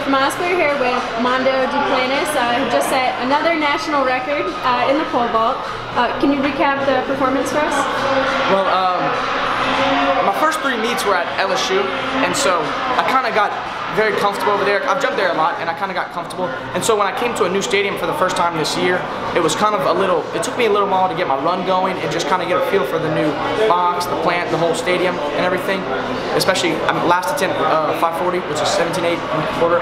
for MileSplit here with Mondo Duplantis, who just set another national record in the pole vault. Can you recap the performance for us? Well, my first 3 meets were at LSU, and so I kind of got very comfortable over there. I've jumped there a lot, and I kind of got comfortable. And so when I came to a new stadium for the first time this year, it was kind of it took me a little while to get my run going and just kind of get a feel for the new box, the plant, the whole stadium, and everything. Especially last attempt, 540, which is 17.8 quarter,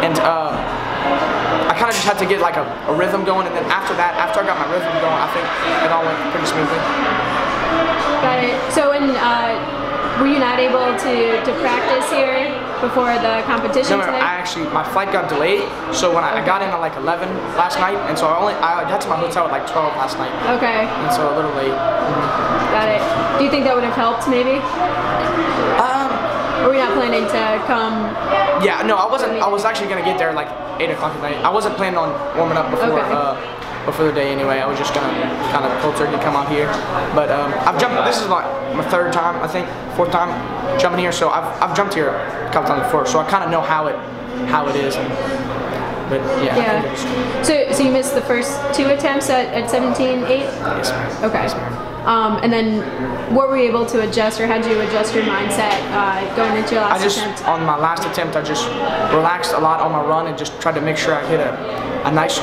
and I kind of just had to get like a rhythm going. And then after that, after I got my rhythm going, I think it all went pretty smoothly. Got it. So when were you not able to practice here before the competition today? My flight got delayed, so when I got in at like 11 last night, and so I got to my hotel at like 12 last night. Okay. And so a little late. Got it. Do you think that would have helped maybe? Or were you not planning to come? Yeah, no, I wasn't. I was actually gonna get there like 8 o'clock at night. I wasn't planning on warming up before. Okay. Before the day anyway. I was just gonna kind of cold turkey come out here, but I've jumped. This is my 3rd time, I think, 4th time jumping here. So I've jumped here a couple times before, so I kind of know how it is. But yeah. So you missed the first 2 attempts at 17.8? Yes, ma'am. Okay. Yes, ma'am. And then what were you able to adjust, or how did you adjust your mindset going into your last attempt? On my last attempt, I just relaxed a lot on my run and just tried to make sure I hit a nice,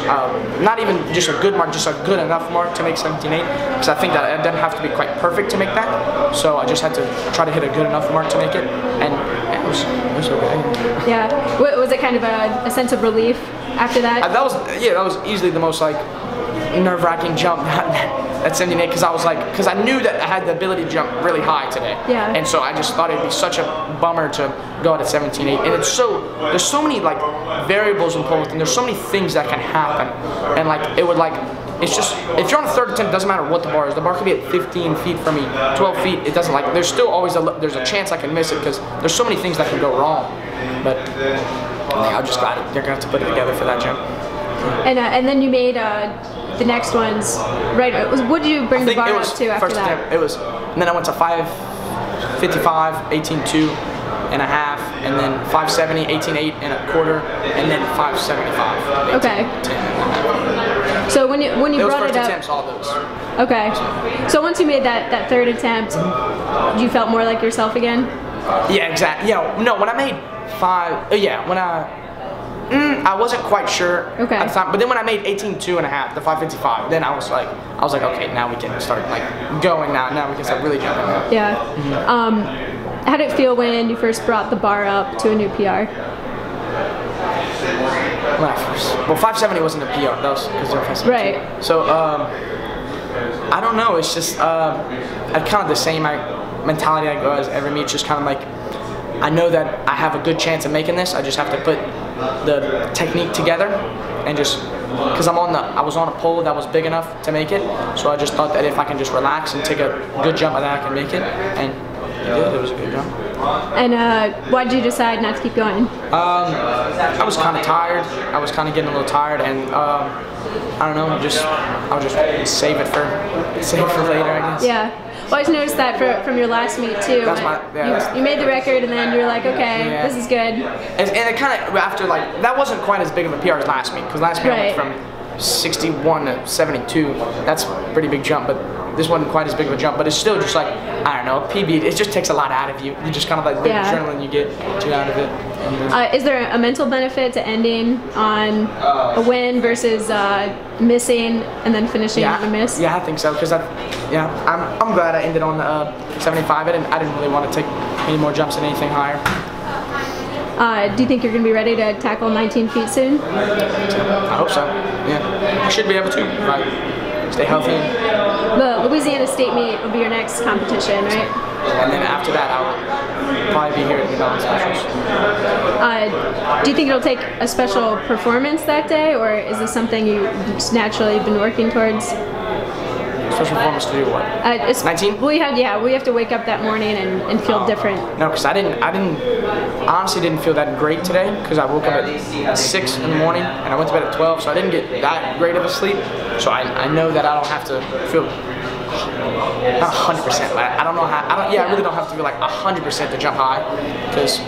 not even just a good mark, just a good enough mark to make 17.8, because I think that it doesn't have to be quite perfect to make that. So I just had to try to hit a good enough mark to make it, and it was okay. Yeah. Was it kind of a sense of relief after that? That was easily the most like nerve-wracking jump at 17.8, because I knew that I had the ability to jump really high today. Yeah. And so I just thought it'd be such a bummer to go out at 17.8. And there's so many like variables in pole vaulting. There's so many things that can happen, and like it's just, if you're on a 3rd attempt, it doesn't matter what the bar is. The bar could be at 15 feet from me, 12 feet. It doesn't like. There's still always there's a chance I can miss it, because there's so many things that can go wrong. But I'm just glad they're gonna have to put it together for that jump. And then you made the next ones, right? What did you bring the bar up to after that? Attempt, it was, and then I went to 555, 18.2 and a half, and then 570, 18.8 and a quarter, and then 575. 18, okay. 10 and a half. So when you brought it up, attempts, all those. Okay. So once you made that 3rd attempt, you felt more like yourself again? Yeah, exactly. Yeah, no, when I made 5, when I wasn't quite sure at the time, but then when I made 18.2 and a half, the 555, then I was like, okay, now we can start like going now. Now we can start really jumping now. Yeah. How did it feel when you first brought the bar up to a new PR? Well, 570 wasn't a PR. That was because they were 572. Right. So I don't know. It's just I kind of the same mentality I go as every meet. Just kind of like, I know that I have a good chance of making this. I just have to put the technique together, and just because I was on a pole that was big enough to make it, so I just thought that if I can just relax and take a good jump, that I can make it, and it did. It was a good jump. And why did you decide not to keep going? I was kind of tired. I was kind of getting a little tired, and I don't know. I'll just save it for later, I guess. Yeah. Well, I just noticed that from your last meet too. You made the record, and then you were like, okay, this is good. And it kind of, after like, that wasn't quite as big of a PR as last meet, because last meet I went from 61 to 72. That's a pretty big jump, but this wasn't quite as big of a jump. But it's still just like, I don't know, PB, it just takes a lot out of you. You just kind of like the adrenaline you get out of it. Is there a mental benefit to ending on a win versus missing and then finishing on a miss? Yeah, I think so, because I'm glad I ended on 75. I didn't really want to take any more jumps and anything higher. Do you think you're going to be ready to tackle 19 feet soon? I hope so. Yeah, I should be able to. Right. Stay healthy. The Louisiana State meet will be your next competition, right? And then after that, I'll probably be here at the Mountain Specials. Do you think it'll take a special performance that day, or is this something you just naturally been working towards? Special performance to do what? 19? We have to wake up that morning and feel different. No, because I honestly didn't feel that great today, because I woke up at 6 in the morning and I went to bed at 12, so I didn't get that great of a sleep. So I know that I don't have to feel not 100%. I don't know how. I really don't have to be like 100% to jump high, because.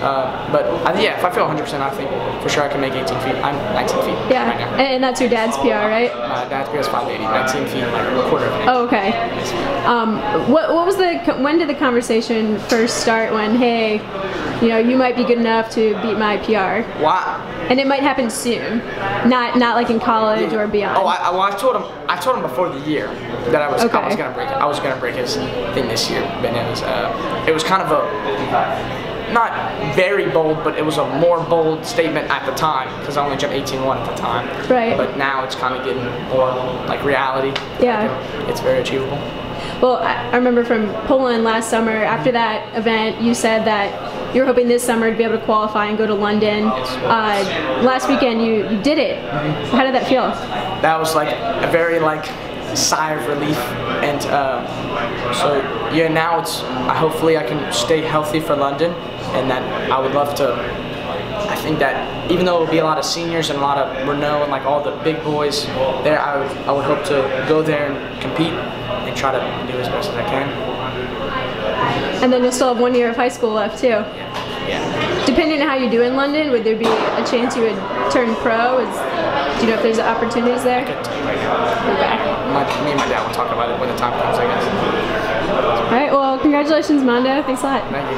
Yeah, if I feel 100%, I think for sure I can make 18 feet. I'm 19 feet right now. And that's your dad's PR, right? My dad's PR is 580, 19 feet, like a quarter of an inch. Oh, okay. What was when did the conversation first start? When, hey, you know, you might be good enough to beat my PR. Wow. And it might happen soon, not like in college or beyond. Oh, I told him before the year that I was gonna break it. I was gonna break his thing this year, but it was kind of a not very bold, but it was a more bold statement at the time, because I only jumped 18.1 at the time. Right. But now it's kind of getting more like reality. Yeah. It's very achievable. Well, I remember from Poland last summer, after that event, you said that you were hoping this summer to be able to qualify and go to London. Yes. Last weekend you did it. Mm-hmm. How did that feel? That was like a very sigh of relief, and so yeah, now it's hopefully I can stay healthy for London, and that I would love to. I think that even though it will be a lot of seniors and a lot of Renault and like all the big boys there, I would hope to go there and compete and try to do as best as I can. And then you'll still have 1 year of high school left too. Yeah. Depending on how you do in London, would there be a chance you would turn pro? Do you know if there's opportunities there? I could tell you right now. Okay. Me and my dad will talk about it when the time comes, I guess. All right. Well, congratulations, Mondo. Thanks a lot. Thank you.